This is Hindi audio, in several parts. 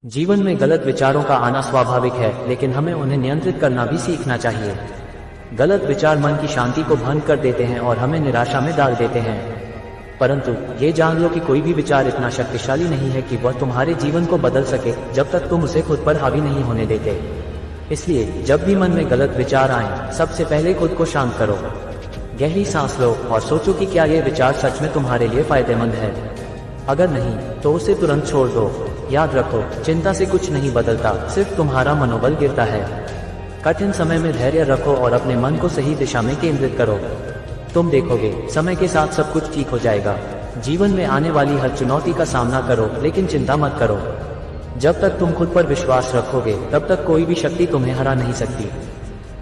जीवन में गलत विचारों का आना स्वाभाविक है, लेकिन हमें उन्हें नियंत्रित करना भी सीखना चाहिए। गलत विचार मन की शांति को भंग कर देते हैं और हमें निराशा में डाल देते हैं। परंतु ये जान लो कि कोई भी विचार इतना शक्तिशाली नहीं है कि वह तुम्हारे जीवन को बदल सके, जब तक तुम उसे खुद पर हावी नहीं होने देते। इसलिए जब भी मन में गलत विचार आए, सबसे पहले खुद को शांत करो, गहरी सांस लो और सोचो कि क्या ये विचार सच में तुम्हारे लिए फायदेमंद है। अगर नहीं, तो उसे तुरंत छोड़ दो। याद रखो, चिंता से कुछ नहीं बदलता, सिर्फ तुम्हारा मनोबल गिरता है। कठिन समय में धैर्य रखो और अपने मन को सही दिशा में केंद्रित करो। तुम देखोगे, समय के साथ सब कुछ ठीक हो जाएगा। जीवन में आने वाली हर चुनौती का सामना करो, लेकिन चिंता मत करो। जब तक तुम खुद पर विश्वास रखोगे, तब तक कोई भी शक्ति तुम्हें हरा नहीं सकती।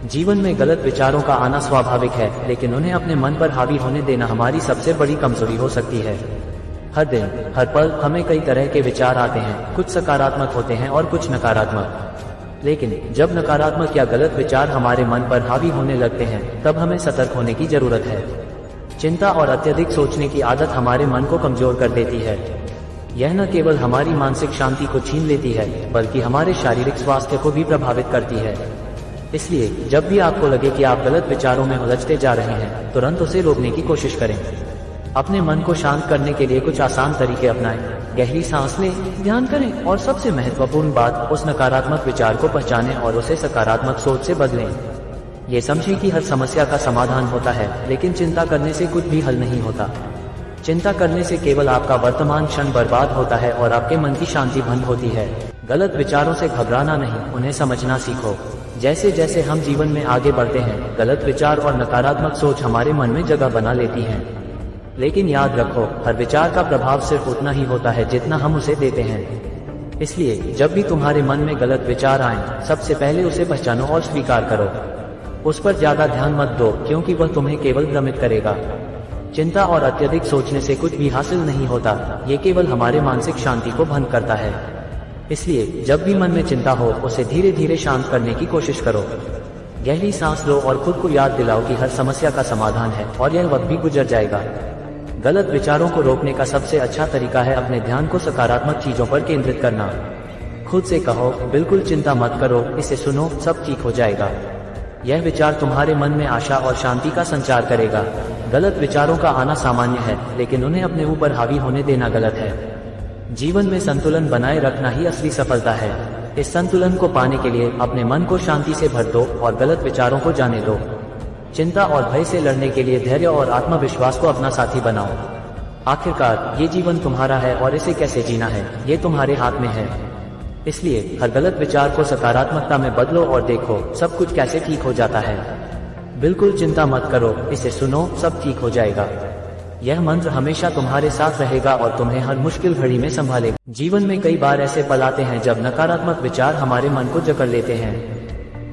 जीवन में गलत विचारों का आना स्वाभाविक है, लेकिन उन्हें अपने मन पर हावी होने देना हमारी सबसे बड़ी कमजोरी हो सकती है। हर दिन, हर पल हमें कई तरह के विचार आते हैं, कुछ सकारात्मक होते हैं और कुछ नकारात्मक। लेकिन जब नकारात्मक या गलत विचार हमारे मन पर हावी होने लगते हैं, तब हमें सतर्क होने की जरूरत है। चिंता और अत्यधिक सोचने की आदत हमारे मन को कमजोर कर देती है। यह न केवल हमारी मानसिक शांति को छीन लेती है, बल्कि हमारे शारीरिक स्वास्थ्य को भी प्रभावित करती है। इसलिए जब भी आपको लगे कि आप गलत विचारों में उलझते जा रहे हैं, तुरंत उसे रोकने की कोशिश करें। अपने मन को शांत करने के लिए कुछ आसान तरीके अपनाएं। गहरी सांस लें, ध्यान करें और सबसे महत्वपूर्ण बात, उस नकारात्मक विचार को पहचानें और उसे सकारात्मक सोच से बदलें। ये समझें कि हर समस्या का समाधान होता है, लेकिन चिंता करने से कुछ भी हल नहीं होता। चिंता करने से केवल आपका वर्तमान क्षण बर्बाद होता है और आपके मन की शांति भंग होती है। गलत विचारों से घबराना नहीं, उन्हें समझना सीखो। जैसे जैसे हम जीवन में आगे बढ़ते हैं, गलत विचार और नकारात्मक सोच हमारे मन में जगह बना लेती हैं। लेकिन याद रखो, हर विचार का प्रभाव सिर्फ उतना ही होता है जितना हम उसे देते हैं। इसलिए जब भी तुम्हारे मन में गलत विचार आए, सबसे पहले उसे पहचानो और स्वीकार करो। उस पर ज्यादा ध्यान मत दो, क्योंकि वह तुम्हें केवल भ्रमित करेगा। चिंता और अत्यधिक सोचने से कुछ भी हासिल नहीं होता, ये केवल हमारे मानसिक शांति को भंग करता है। इसलिए जब भी मन में चिंता हो, उसे धीरे धीरे शांत करने की कोशिश करो। गहरी सांस लो और खुद को याद दिलाओ कि हर समस्या का समाधान है और यह वक्त भी गुजर जाएगा। गलत विचारों को रोकने का सबसे अच्छा तरीका है अपने ध्यान को सकारात्मक चीजों पर केंद्रित करना। खुद से कहो, बिल्कुल चिंता मत करो, इसे सुनो, सब ठीक हो जाएगा। यह विचार तुम्हारे मन में आशा और शांति का संचार करेगा। गलत विचारों का आना सामान्य है, लेकिन उन्हें अपने ऊपर हावी होने देना गलत है। जीवन में संतुलन बनाए रखना ही असली सफलता है। इस संतुलन को पाने के लिए अपने मन को शांति से भर दो और गलत विचारों को जाने दो। चिंता और भय से लड़ने के लिए धैर्य और आत्मविश्वास को अपना साथी बनाओ। आखिरकार ये जीवन तुम्हारा है और इसे कैसे जीना है, ये तुम्हारे हाथ में है। इसलिए हर गलत विचार को सकारात्मकता में बदलो और देखो सब कुछ कैसे ठीक हो जाता है। बिल्कुल चिंता मत करो, इसे सुनो, सब ठीक हो जाएगा। यह मंत्र हमेशा तुम्हारे साथ रहेगा और तुम्हें हर मुश्किल घड़ी में संभालेगा। जीवन में कई बार ऐसे पल आते हैं जब नकारात्मक विचार हमारे मन को जकड़ लेते हैं।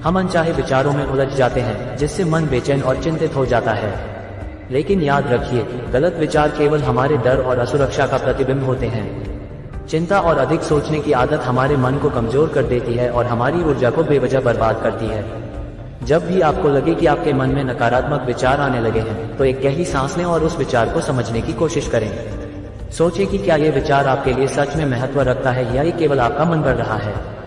हम अनचाहे विचारों में उलझ जाते हैं, जिससे मन बेचैन और चिंतित हो जाता है। लेकिन याद रखिए, गलत विचार केवल हमारे डर और असुरक्षा का प्रतिबिंब होते हैं। चिंता और अधिक सोचने की आदत हमारे मन को कमजोर कर देती है और हमारी ऊर्जा को बेवजह बर्बाद करती है। जब भी आपको लगे कि आपके मन में नकारात्मक विचार आने लगे हैं, तो एक गहरी सांस लें और उस विचार को समझने की कोशिश करें। सोचें कि क्या ये विचार आपके लिए सच में महत्व रखता है या ये केवल आपका मन बढ़ रहा है।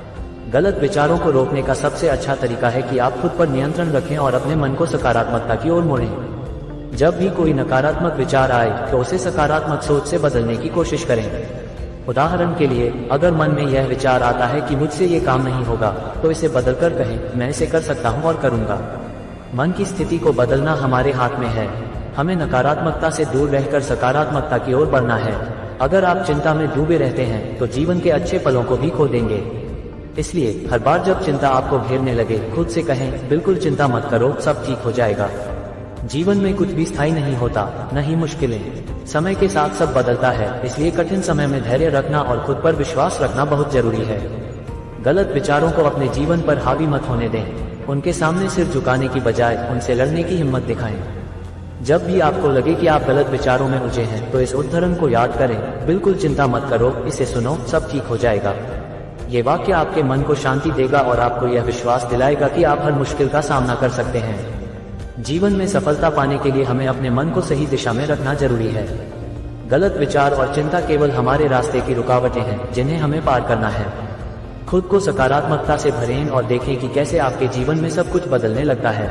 गलत विचारों को रोकने का सबसे अच्छा तरीका है कि आप खुद पर नियंत्रण रखें और अपने मन को सकारात्मकता की ओर मोड़ें। जब भी कोई नकारात्मक विचार आए, तो उसे सकारात्मक सोच से बदलने की कोशिश करें। उदाहरण के लिए, अगर मन में यह विचार आता है कि मुझसे ये काम नहीं होगा, तो इसे बदलकर कहें, मैं इसे कर सकता हूँ और करूँगा। मन की स्थिति को बदलना हमारे हाथ में है। हमें नकारात्मकता से दूर रहकर सकारात्मकता की ओर बढ़ना है। अगर आप चिंता में डूबे रहते हैं, तो जीवन के अच्छे पलों को भी खो देंगे। इसलिए हर बार जब चिंता आपको घेरने लगे, खुद से कहें, बिल्कुल चिंता मत करो, सब ठीक हो जाएगा। जीवन में कुछ भी स्थायी नहीं होता, न ही मुश्किलें। समय के साथ सब बदलता है, इसलिए कठिन समय में धैर्य रखना और खुद पर विश्वास रखना बहुत जरूरी है। गलत विचारों को अपने जीवन पर हावी मत होने दें। उनके सामने सिर झुकाने की बजाय उनसे लड़ने की हिम्मत दिखाएं। जब भी आपको लगे कि आप गलत विचारों में उलझे हैं, तो इस उद्धरण को याद करें, बिल्कुल चिंता मत करो, इसे सुनो, सब ठीक हो जाएगा। ये वाक्य आपके मन को शांति देगा और आपको यह विश्वास दिलाएगा कि आप हर मुश्किल का सामना कर सकते हैं। जीवन में सफलता पाने के लिए हमें अपने मन को सही दिशा में रखना जरूरी है। गलत विचार और चिंता केवल हमारे रास्ते की रुकावटें हैं, जिन्हें हमें पार करना है। खुद को सकारात्मकता से भरें और देखें कि कैसे आपके जीवन में सब कुछ बदलने लगता है।